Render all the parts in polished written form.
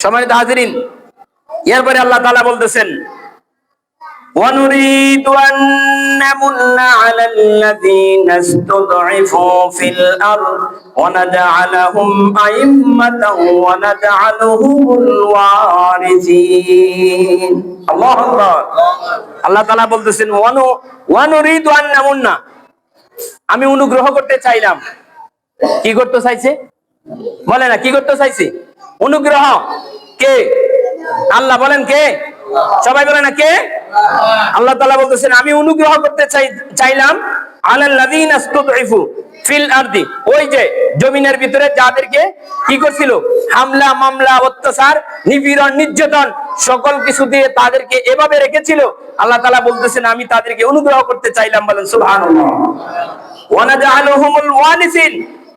সম্মানিত হাজিরিন, এরপরে আল্লাহ তাআলা বলতেছেন, وَنُرِيدُ أَن نَّمُنَّ عَلَى الَّذِينَ اسْتُضْعِفُوا فِي الْأَرْضِ وَنَجْعَلَهُمْ أَئِمَّةً وَنَجْعَلَهُمُ الْوَارِثِينَ। আল্লাহু আকবার। আল্লাহ তাআলা বলতেছেন, وَنُرِيدُ أَن نَّمُنَّ, আমি অনুগ্রহ করতে চাইলাম। কি করতে চাইছে? বলে না, কি করতে চাইছে? অনুগ্রহ। কে? আল্লাহ। বলেন কে? সবাই বলে না কে? আল্লাহ তাআলা বলতেছেন, আমি অনুগ্রহ করতে চাইলাম আলাল্লাযীনা ইসতুদঈফু ফিল আরদি, ওই যে জমিনের ভিতরে যাদেরকে কি করছিল, হামলা মামলা অত্যাচার নিপীড়ন নির্যাতন সকল কিছু দিয়ে তাদেরকে এভাবে রেখেছিল। আল্লাহ তাআলা বলতেছেন, আমি তাদেরকে অনুগ্রহ করতে চাইলাম। বলেন সুবহানাল্লাহ। ওয়া নাজআলুহুমুল ওয়ারিসিন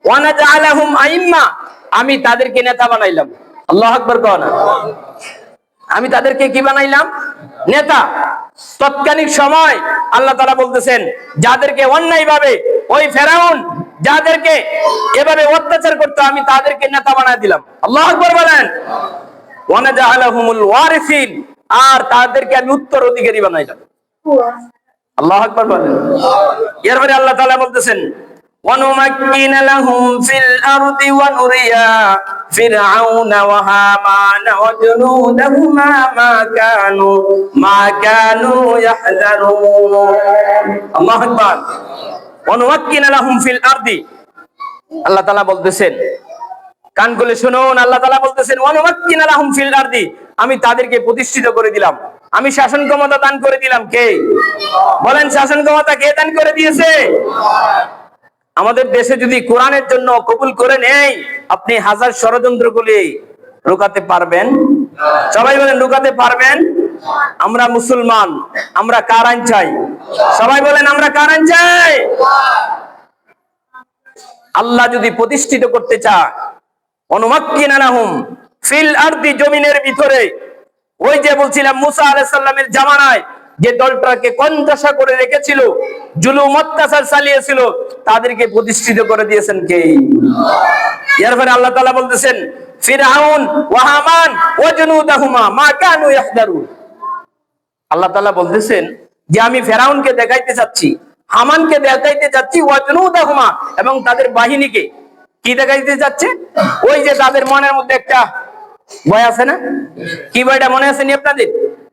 ওয়া নাজআলহুম আইম্মা, আমি তাদেরকে নেতা বানাইলাম। আল্লাহু আকবার। কোন আমি তাদেরকে কি বানাইলাম? নেতা। তৎকালীন সময় আল্লাহ তাআলা বলতেছেন, যাদেরকে অন্যায় ভাবে ওই ফেরাউন যাদেরকে এভাবে অত্যাচার করতে, আমি তাদেরকে নেতা বানায় দিলাম। আল্লাহু আকবার বলেন। ওয়া নাজআলহুমুল ওয়ারিসিন, আর তাদেরকে আমি উত্তরাধিকারী বানাইলাম। আল্লাহু আকবার বলেন। এরপরে আল্লাহ তাআলা বলতেছেন, وَنُمَكِّنَ لَهُمْ فِي الْأَرْضِ وَنُرِيَ فِرْعَوْنَ وَهَامَانَ وَجُنُودَهُمَا مَا كَانُوا يَحْذَرُونَ। আল্লাহু আকবার। وَنُمَكِّنَ لَهُمْ فِي الْأَرْضِ, আল্লাহ তাআলা বলতেছেন, কান খুলে শুনুন, আল্লাহ তাআলা বলতেছেন, وَنُمَكِّنَ لَهُمْ فِي الْأَرْضِ, আমি তাদেরকে প্রতিষ্ঠিত করে দিলাম। আমি শাসন ক্ষমতা দান করে দিলাম। কে? বলেন, শাসন ক্ষমতা কে দান করে দিয়েছে? আমাদের দেশে যদি কোরআনের জন্য কবুল করে নেই, আপনি হাজার ষড়যন্ত্র গুলি রুকাতে পারবেন? সবাই বলেন, রুকাতে পারবেন? আমরা মুসলমান, আমরা কার আইন চাই? সবাই বলেন, আমরা কার আইন চাই? আল্লাহ যদি প্রতিষ্ঠিত করতে চায়, অনুমাক্কিনা লাহুম ফিল আরদি, জমিনের ভিতরে, ওই যে বলছিলাম মুসা আলাইহিস সালামের জামানায় যে দলটাকে কঞ্জসা করে রেখেছিল, জুলুম অত্যাচার চালিয়েছিল, তাদেরকে প্রতিষ্ঠিত করে দিয়েছেন কে? এরপরে আল্লাহ তাআলা বলতেছেন, ফিরআউন ওয়া হামান ওয়া জুনুদাহুমা মা কানু ইয়াহদারুন। আল্লাহ তাআলা বলতেছেন যে আমি ফিরআউনকে দেখাইতে চাচ্ছি, হামানকে দেখাইতে চাচ্ছি, ওয়া জুনুদাহুমা, এবং তাদের বাহিনীকে কি দেখাইতে যাচ্ছে? ওই যে তাদের মনের মধ্যে একটা ভয় আছে না? কি ভয়টা মনে আছে নি আপনাদের?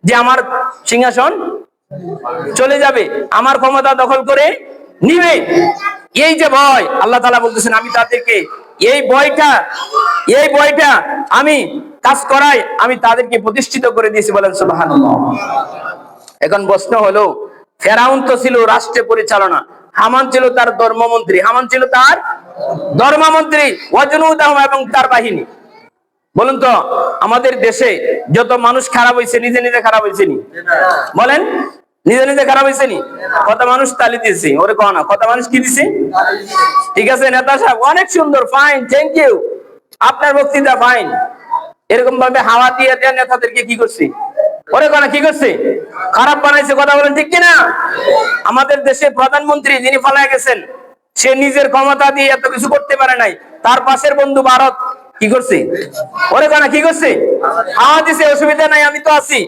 যে আমার সিংহাসন চলে যাবে, আমার ক্ষমতা দখল করে নিবে, এই যে ভয়। আল্লাহ তাআলা বলতেছেন, আমি তাদেরকে এই ভয়টা আমি কাজ করাই, আমি তাদেরকে প্রতিষ্ঠিত করে দিয়েছি। বলেন সুবহানাল্লাহ। এখন প্রশ্ন হলো, ফেরাউন তো ছিল রাষ্ট্র পরিচালনা, হামান ছিল তার ধর্মমন্ত্রী, ওয়াজনুদাহুম, এবং তার বাহিনী। বলুন তো, আমাদের দেশে যত মানুষ খারাপ হয়েছে, নিজে নিজে খারাপ হয়েছে নি? বলেন, নিজে নিজে খারাপ হয়েছে নি? কত মানুষ তালি দিয়েছে? ওরে কও না, কত মানুষ কি দিছে? ঠিক আছে নেতা সাহেব, অনেক সুন্দর, ফাইন, থ্যাংক ইউ, আপনার বক্তৃতা ফাইন। এরকম ভাবে হাওয়া দিয়ে দেন নেতাদেরকে কি করছে? ওরে কও না, কি করছে? খারাপ বানাইছে। কথা বলেন ঠিক কিনা? আমাদের দেশে প্রধানমন্ত্রী যিনি পালায় গেছেন, সে নিজের ক্ষমতা দিয়ে এত কিছু করতে পারে নাই, তার পাশের বন্ধু ভারত কি করছে? ওরে কও না, কি করছে? হাওয়া দিছে, অসুবিধা নাই, আমি তো আছি।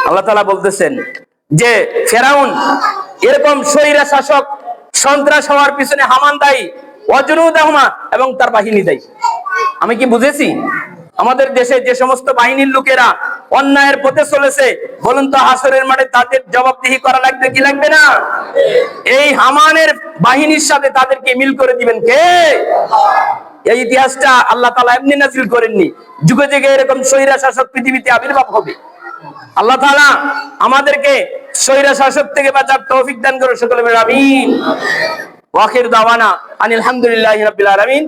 আল্লাহ তাআলা বলতেছেন যে ফেরাউন এরকম স্বৈরা শাসক, সন্ত্রাস হওয়ার পিছনে হামান দায়ী, ওয়াজনুদাহুমা, এবং তার বাহিনী দায়ী। আমি কি বুঝেছি? আমাদের দেশে যে সমস্ত বাহিনীর লোকেরা অন্যায়ের পথে চলেছে, বলুন তো হাসরের মাঠে তাদের জবাবদিহি করা লাগবে কি লাগবে না? এই হামানের বাহিনীর সাথে তাদেরকে মিল করে দিবেন কে? এই ইতিহাসটা আল্লাহ তাআলা এমনি নাযিল করেননি, যুগে যুগে এরকম স্বৈরা শাসক পৃথিবীতে আবির্ভাব হবে। আল্লাহ তাআলা আমাদেরকে স্বৈরা শাসক থেকে বাঁচার তৌফিক দান করুন। সকলে বলেন আমিন। ওয়া আখিরু দাওয়ানা আনিল হামদুলিল্লাহি রাব্বিল আলামিন।